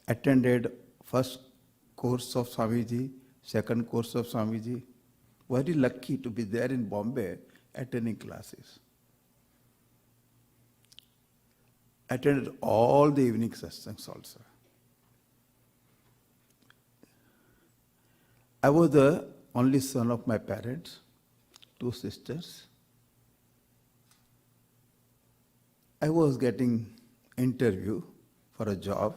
attended first course of Swamiji, second course of Swamiji. Very lucky to be there in Bombay attending classes. Attended all the evening sessions also. I was the only son of my parents, 2 sisters. I was getting interview for a job,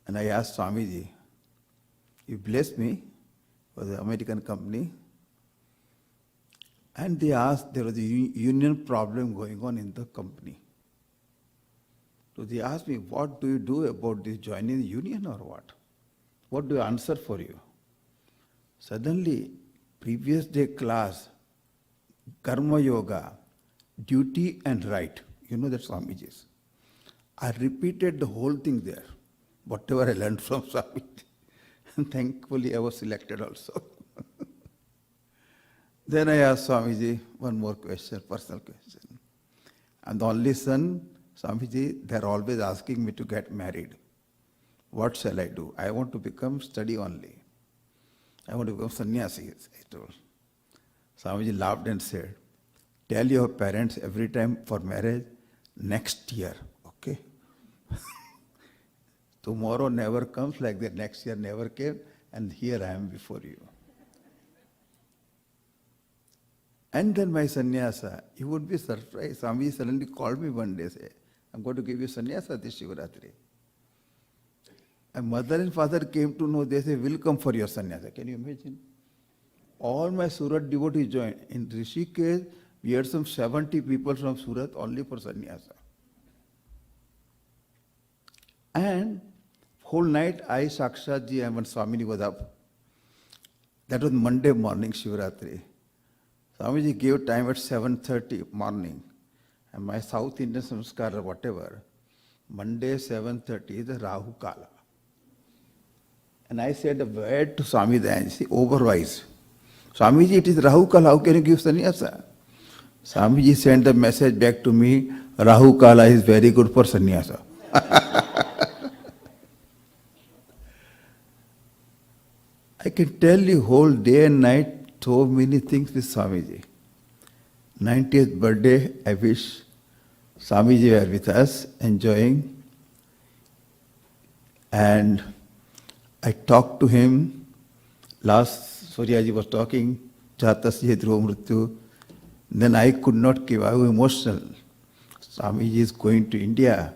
and I asked Swamiji, he blessed me for the American company, and they asked, there was a union problem going on in the company. So they asked me, what do you do about this, joining the union or what? What do I answer for you? Suddenly, previous day class, Karma Yoga, duty and right, you know that Swamiji's. I repeated the whole thing there, whatever I learned from Swamiji. And thankfully I was selected also. Then I asked Swamiji one more question, personal question. I'm the only son, Swamiji, they're always asking me to get married. What shall I do? I want to become study only. I want to become sannyasi, I told. Swamiji laughed and said, tell your parents every time for marriage, next year, okay? Tomorrow never comes like that, next year never came, and here I am before you. And then my sannyasa, you would be surprised. Swamiji suddenly called me one day, say, I'm going to give you sannyasa this Shivaratri. And mother and father came to know, they say, we'll come for your sannyasa. Can you imagine? All my Surat devotees joined. In Rishikesh, we had some 70 people from Surat only for sannyasa. And whole night I, Sakshat Ji, and when Swamiji was up, that was Monday morning, Shivaratri. Swamiji gave time at 7:30 morning. And my South Indian Samskar or whatever, Monday 7:30 is the Rahu Kala. And I said a word to Swami Dayanji, overwise. Swamiji, it is Rahu Kala, how can you give sannyasa? Swamiji sent the message back to me, Rahu Kala is very good for sannyasa. I can tell you whole day and night so many things with Swamiji. 90th birthday, I wish Swamiji were with us, enjoying. And I talked to him. Last, Suryaji was talking, Jatasya Dhruva Mrityu. Then I could not keep, I was emotional. Swamiji is going to India.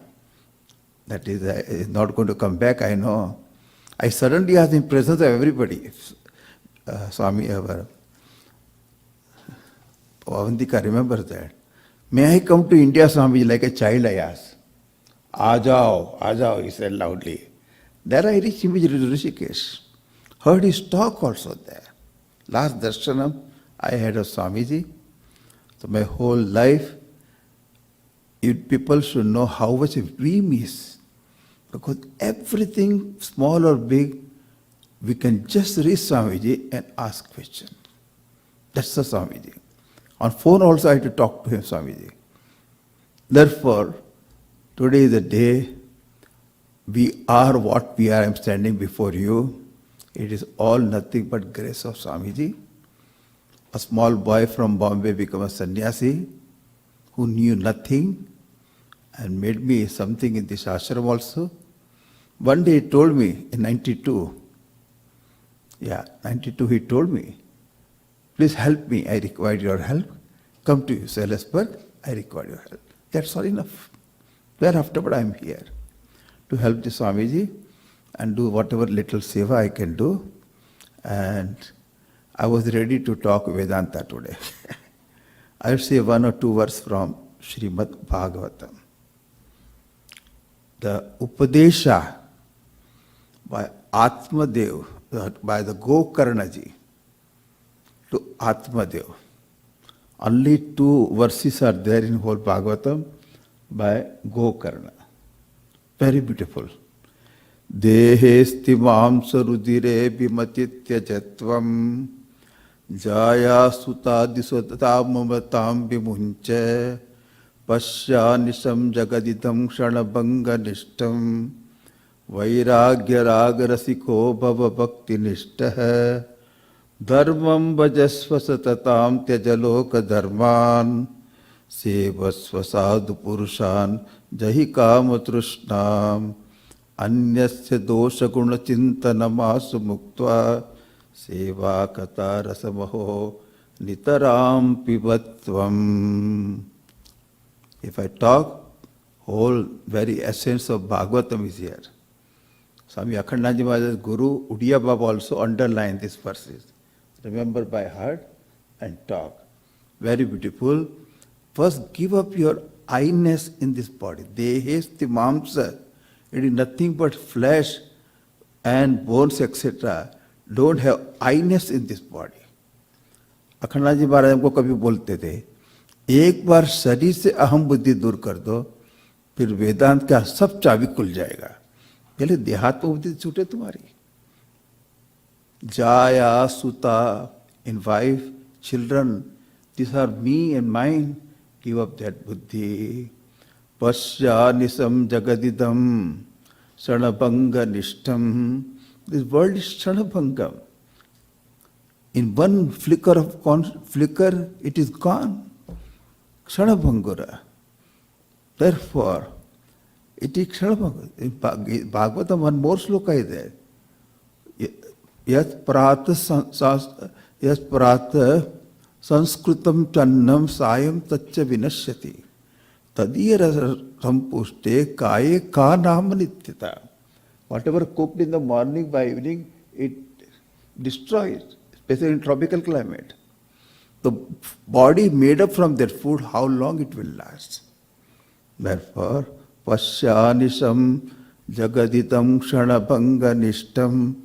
That is not going to come back, I know. I suddenly asked in presence of everybody, Swami Avantika remembers that. May I come to India, Swamiji? Like a child I asked. Ajao, he said loudly. There I reached immediately Rishikesh. Heard his talk also there. Last darshanam I had of Swamiji. So my whole life, people should know how much we miss. Because everything, small or big, we can just reach Swamiji and ask questions. That's the Swamiji. On phone also I had to talk to him, Swamiji. Therefore, today is the day we are what we are. I am standing before you. It is all nothing but grace of Swamiji. A small boy from Bombay became a sannyasi who knew nothing and made me something in this ashram also. One day he told me in 92, he told me, please help me, I require your help. Come to Salisbury, I require your help. That's all enough. Thereafter, but I am here to help the Swamiji and do whatever little seva I can do. And I was ready to talk Vedanta today. I will say one or two verses from Srimad Bhagavatam. The Upadesha by Atmadev, by the Gokarnaji to Atmadev. Only 2 verses are there in whole Bhagavatam by Gokarna. Very beautiful. Dehesti mamsa rudire bimatitya jatvam jaya sutadiswata mamatam bimunche pasya nisham jagadidam kshanabanga nishtam वैराग्य राग रसिको भव भक्ति निष्ठ धर्मं भजस्व सततां त्यज लोक धर्मान् सेवस्व साधु पुरुषान् जहि काम तृष्णाम् अन्यस्य दोष गुण चिंतनमासु मुक्त्वा सेवा कथा रसमहो नितराम पिबत्वम. If I talk, whole very essence of Bhagavatam is here. Swami Akhandanand Maharaj's Guru Udiya Baba also underlined these verses. Remember by heart and talk. Very beautiful. First give up your I-ness in this body. Dehesti mamsa. It is nothing but flesh and bones, etc. Don't have I-ness in this body. Akhandanand जी महाराज हमको कभी बोलते थे, एक बार शरीर से अहम बुद्धि दूर कर दो, फिर वेदांत का सब चाबी खुल जाएगा. पहले देहात्म बुद्धि छूटे तुम्हारी. जाया सुता in wife, children, these are me and mine. Give up that buddhi. Pasya nisam jagadidam shanabhanga nishtam. This world is shanabhangam. In one flicker of flicker, it is gone. Shanabhangura. Therefore, it is Shanabhanga. In Bhagavatam, one more sloka is there. Yat prata sanskritam channam sayam tacca vinashyati. Tadiyara sampuste kaye ka nama nityata. Whatever cooked in the morning, by evening, it destroys, especially in tropical climate. The body made up from that food, how long it will last. Therefore, pasyanisham jagaditam kshanabhanga nishtam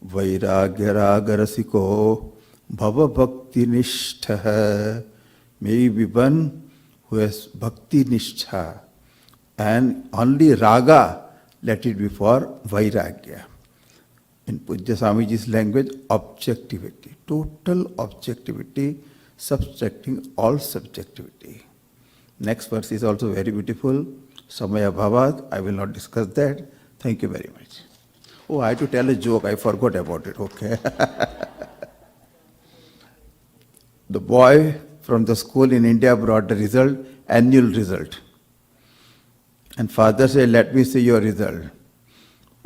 vairagya ragarasiko bhava bhakti nishtha. May be one who has bhakti nishtha, and only raga, let it be for vairagya. In Pujya Swamiji's language, objectivity, total objectivity, subtracting all subjectivity. Next verse is also very beautiful. Samaya Bhavad, I will not discuss that. Thank you very much. Oh, I had to tell a joke, I forgot about it, okay. The boy from the school in India brought the result, annual result. And father said, let me see your result.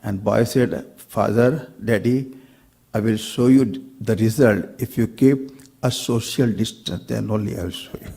And boy said, Father, Daddy, I will show you the result if you keep a social distance, then only I will show you.